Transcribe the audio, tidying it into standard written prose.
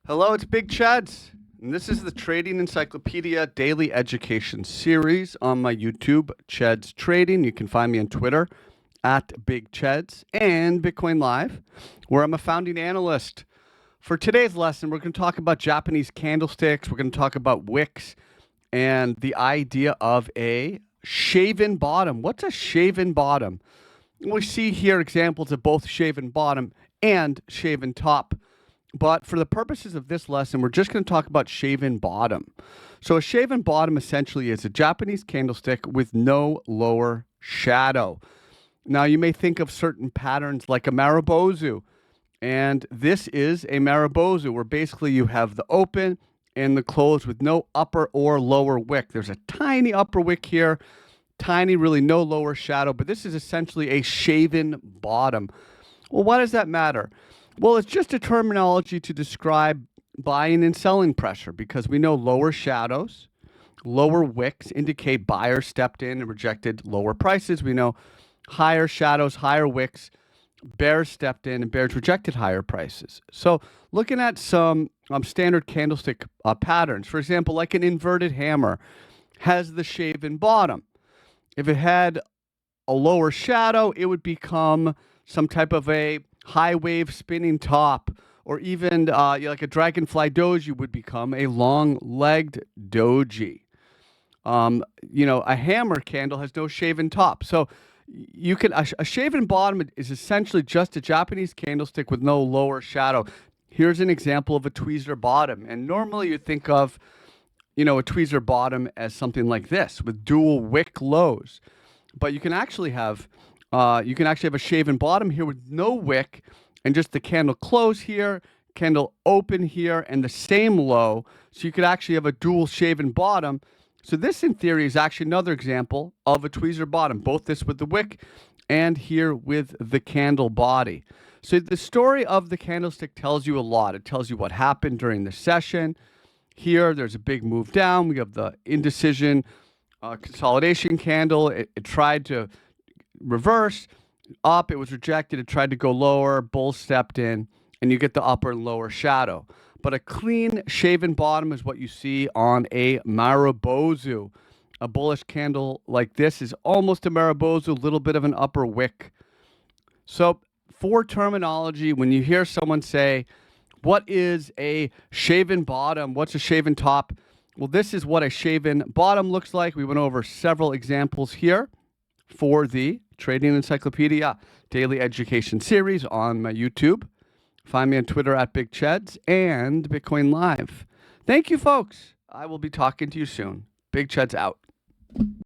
Hello, it's Big Chads, and this is the Trading Encyclopedia Daily Education series on my YouTube, Chads Trading. You can find me on Twitter at Big Chads and Bitcoin Live, where I'm a founding analyst. For today's lesson, we're going to talk about Japanese candlesticks. We're going to talk about wicks and the idea of a shaven bottom. What's a shaven bottom? We see here examples of both shaven bottom and shaven top. But for the purposes of this lesson, we're just going to talk about shaven bottom. So a shaven bottom essentially is a Japanese candlestick with no lower shadow. Now, you may think of certain patterns like a Marubozu, and this is a Marubozu, where basically you have the open and the close with no upper or lower wick. There's a tiny upper wick here, tiny, really no lower shadow, but this is essentially a shaven bottom. Well, why does that matter? Well, it's just a terminology to describe buying and selling pressure, because we know lower shadows, lower wicks indicate buyers stepped in and rejected lower prices. We know higher shadows, higher wicks, bears stepped in and bears rejected higher prices. So looking at some standard candlestick patterns, for example, like an inverted hammer has the shaven bottom. If it had a lower shadow, it would become some type of a high wave spinning top, or even like a dragonfly doji would become a long-legged doji. A hammer candle has no shaven top. So you can a shaven bottom is essentially just a Japanese candlestick with no lower shadow. Here's an example of a tweezer bottom. And normally you think of, a tweezer bottom as something like this with dual wick lows. But you can actually have a shaven bottom here with no wick and just the candle close here, candle open here, and the same low. So you could actually have a dual shaven bottom. So this, in theory, is actually another example of a tweezer bottom, both this with the wick and here with the candle body. So the story of the candlestick tells you a lot. It tells you what happened during the session. Here, there's a big move down. We have the indecision consolidation candle. It tried to reverse up, it was rejected, it tried to go lower, bull stepped in, and you get the upper and lower shadow. But a clean shaven bottom is what you see on a Marubozu. A bullish candle like this is almost a Marubozu, a little bit of an upper wick. So for terminology, when you hear someone say, what is a shaven bottom? What's a shaven top? Well, this is what a shaven bottom looks like. We went over several examples here for the Trading Encyclopedia Daily Education series on my YouTube. Find me on Twitter at Big Chads and Bitcoin Live. Thank you, folks. I will be talking to you soon. Big Chads out.